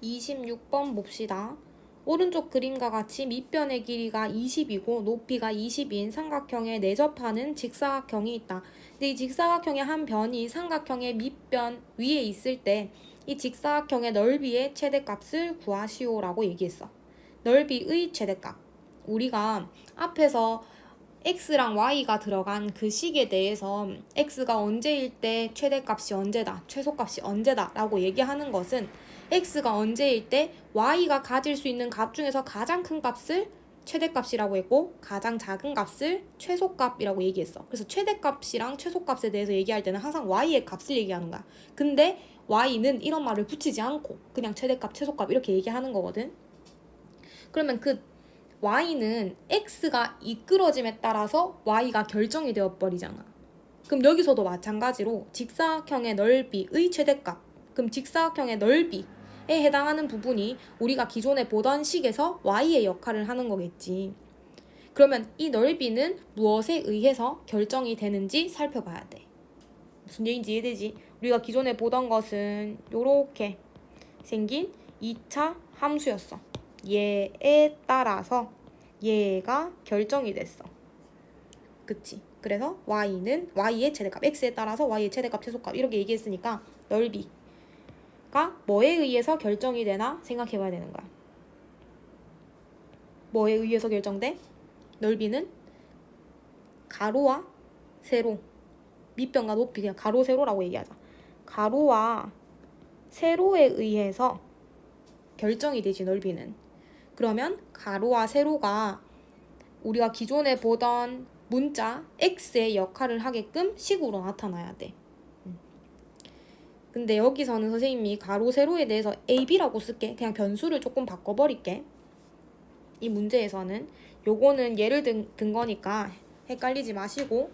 26번 봅시다. 오른쪽 그림과 같이 밑변의 길이가 20이고 높이가 20인 삼각형에 내접하는 직사각형이 있다. 근데 이 직사각형의 한 변이 삼각형의 밑변 위에 있을 때 이 직사각형의 넓이의 최대값을 구하시오라고 얘기했어. 넓이의 최대값. 우리가 앞에서 x랑 y가 들어간 그 식에 대해서 x가 언제일 때 최대값이 언제다, 최소값이 언제다 라고 얘기하는 것은 x가 언제일 때 y가 가질 수 있는 값 중에서 가장 큰 값을 최대값이라고 했고 가장 작은 값을 최소값이라고 얘기했어. 그래서 최대값이랑 최소값에 대해서 얘기할 때는 항상 y의 값을 얘기하는 거야. 근데 y는 이런 말을 붙이지 않고 그냥 최대값, 최소값 이렇게 얘기하는 거거든. 그러면 그 y는 x가 이끌어짐에 따라서 y가 결정이 되어버리잖아. 그럼 여기서도 마찬가지로 직사각형의 넓이의 최대값, 그럼 직사각형의 넓이에 해당하는 부분이 우리가 기존에 보던 식에서 y의 역할을 하는 거겠지. 그러면 이 넓이는 무엇에 의해서 결정이 되는지 살펴봐야 돼. 무슨 얘기인지 이해되지? 우리가 기존에 보던 것은 요렇게 생긴 2차 함수였어. 얘에 따라서 얘가 결정이 됐어. 그치? 그래서 y는 y의 최대값, x에 따라서 y의 최대값, 최소값 이렇게 얘기했으니까 넓이가 뭐에 의해서 결정이 되나 생각해봐야 되는 거야. 뭐에 의해서 결정돼? 넓이는 가로와 세로, 밑변과 높이, 그냥 가로 세로라고 얘기하자. 가로와 세로에 의해서 결정이 되지, 넓이는. 그러면 가로와 세로가 우리가 기존에 보던 문자 x의 역할을 하게끔 식으로 나타나야 돼. 근데 여기서는 선생님이 가로 세로에 대해서 ab라고 쓸게. 그냥 변수를 조금 바꿔버릴게. 이 문제에서는 요거는 예를 든 거니까 헷갈리지 마시고,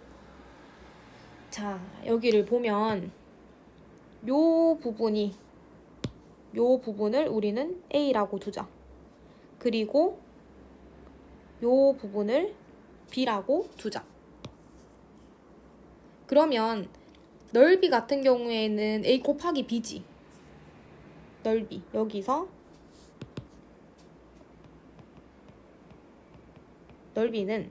자 여기를 보면 요 부분을 우리는 a라고 두자. 그리고 요 부분을 b라고 두자. 그러면 넓이 같은 경우에는 a 곱하기 b지. 넓이 여기서 넓이는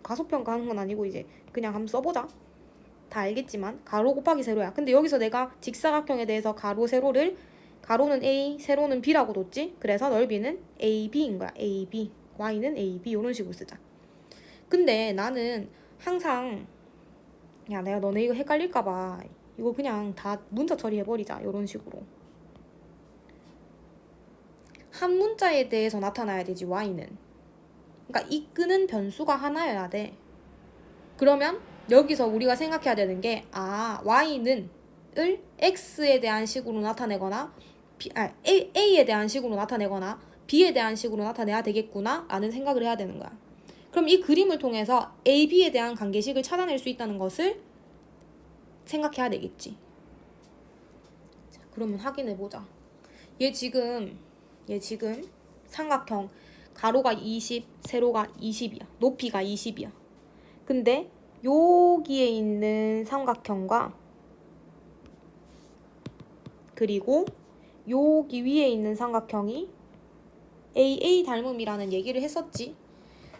가소평가하는 건 아니고 이제 그냥 한번 써보자. 다 알겠지만 가로 곱하기 세로야. 근데 여기서 내가 직사각형에 대해서 가로 세로를, 가로는 a, 세로는 b라고 뒀지. 그래서 넓이는 ab인 거야. ab, y는 ab 이런 식으로 쓰자. 근데 나는 항상 야 내가 너네 이거 헷갈릴까봐 이거 그냥 다 문자 처리해버리자. 이런 식으로 한 문자에 대해서 나타나야 되지. y는 그러니까 이끄는 변수가 하나여야 돼. 그러면 여기서 우리가 생각해야 되는 게 y는 을 x에 대한 식으로 나타내거나 a에 대한 식으로 나타내거나 b에 대한 식으로 나타내야 되겠구나 라는 생각을 해야 되는 거야. 그럼 이 그림을 통해서 a, b에 대한 관계식을 찾아낼 수 있다는 것을 생각해야 되겠지. 자, 그러면 확인해보자. 얘 지금 삼각형 가로가 20, 세로가 20이야. 높이가 20이야. 근데 여기에 있는 삼각형과 그리고 여기 위에 있는 삼각형이 AA 닮음이라는 얘기를 했었지.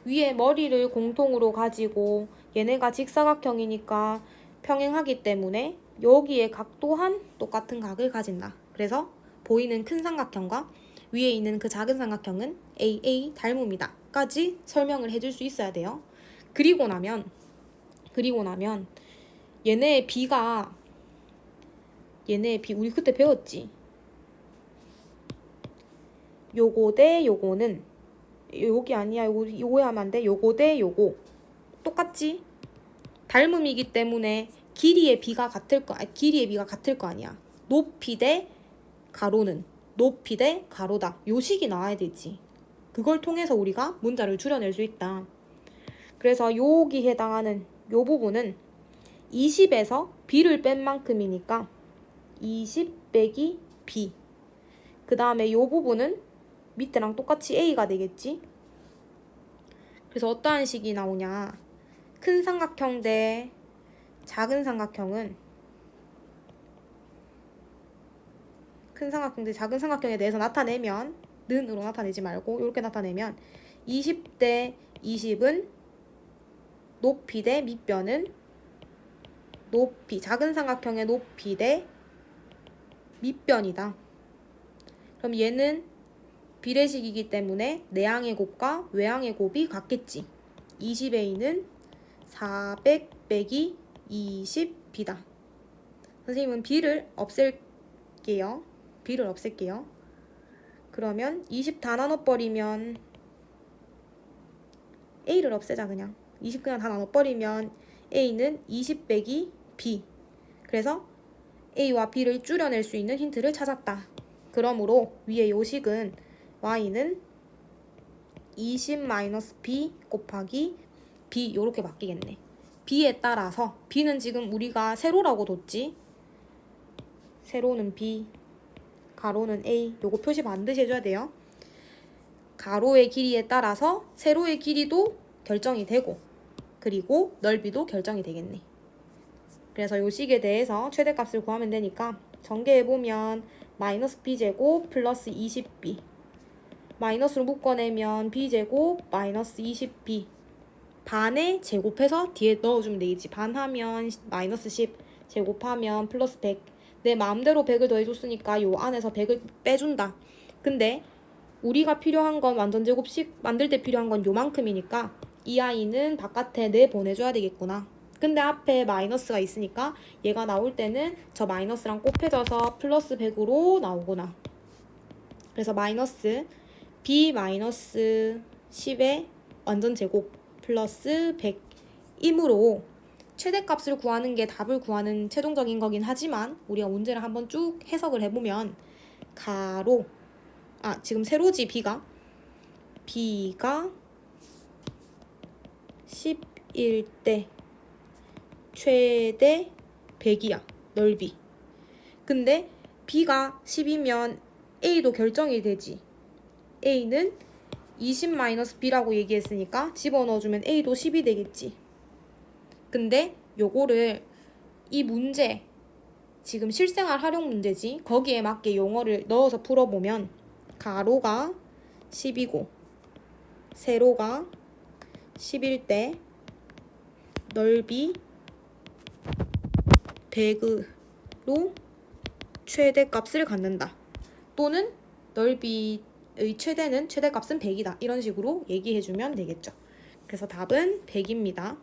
위에 머리를 공통으로 가지고 얘네가 직사각형이니까 평행하기 때문에 여기에 각 또한 똑같은 각을 가진다. 그래서 보이는 큰 삼각형과 위에 있는 그 작은 삼각형은 AA 닮음이다 까지 설명을 해줄 수 있어야 돼요. 그리고 나면 얘네의 b 우리 그때 배웠지. 요거 대 요거는 여기 아니야. 요거 하면 안 돼. 요거 대 요거 똑같지? 닮음이기 때문에 길이의 b가 같을 거 아니야. 높이 대 가로는 높이 대 가로다. 요 식이 나와야 되지. 그걸 통해서 우리가 문자를 줄여낼 수 있다. 그래서 여기 해당하는 요 부분은 20에서 b를 뺀 만큼이니까 20 빼기 b. 그 다음에 요 부분은 밑에랑 똑같이 a가 되겠지. 그래서 어떠한 식이 나오냐. 큰 삼각형 대 작은 삼각형은 큰 삼각형 대 작은 삼각형에 대해서 나타내면 는으로 나타내지 말고 이렇게 나타내면 20대 20은 높이 대 밑변은 높이, 작은 삼각형의 높이 대 밑변이다. 그럼 얘는 비례식이기 때문에 내항의 곱과 외항의 곱이 같겠지. 20a는 400 빼기 20b다. 선생님은 b를 없앨게요. b를 없앨게요. 그러면 20 다 나눠버리면 a를 없애자 그냥. 20 그냥 다 나눠버리면 a는 20 빼기 b. 그래서 a와 b를 줄여낼 수 있는 힌트를 찾았다. 그러므로 위의 요식은 y는 20-b 곱하기 b 이렇게 바뀌겠네. b에 따라서 b는 지금 우리가 세로라고 뒀지. 세로는 b, 가로는 a. 요거 표시 반드시 해줘야 돼요. 가로의 길이에 따라서 세로의 길이도 결정이 되고 그리고 넓이도 결정이 되겠네. 그래서 요 식에 대해서 최대값을 구하면 되니까 전개해보면 마이너스 b제곱 플러스 20b 마이너스로 묶어내면 b제곱 마이너스 20b 반에 제곱해서 뒤에 넣어주면 되겠지. 반하면 마이너스 10 제곱하면 플러스 100 내 마음대로 100을 더해줬으니까 요 안에서 100을 빼준다. 근데 우리가 필요한 건 완전 제곱식 만들 때 필요한 건 요만큼이니까 이 아이는 바깥에 내보내줘야 되겠구나. 근데 앞에 마이너스가 있으니까 얘가 나올 때는 저 마이너스랑 곱해져서 플러스 100으로 나오구나. 그래서 마이너스 b 마이너스 10의 완전 제곱 플러스 100이므로 최대값을 구하는 게 답을 구하는 최종적인 거긴 하지만 우리가 문제를 한번 쭉 해석을 해보면 지금 세로지 b가 11대 최대 100이야. 넓이. 근데 b가 10이면 a도 결정이 되지. a는 20-b라고 얘기했으니까 집어넣어주면 a도 10이 되겠지. 근데 요거를 이 문제 지금 실생활 활용 문제지. 거기에 맞게 용어를 넣어서 풀어보면 가로가 10이고 세로가 11대 넓이 100으로 최대값을 갖는다. 또는 넓이의 최대값은 100이다. 이런 식으로 얘기해주면 되겠죠. 그래서 답은 100입니다.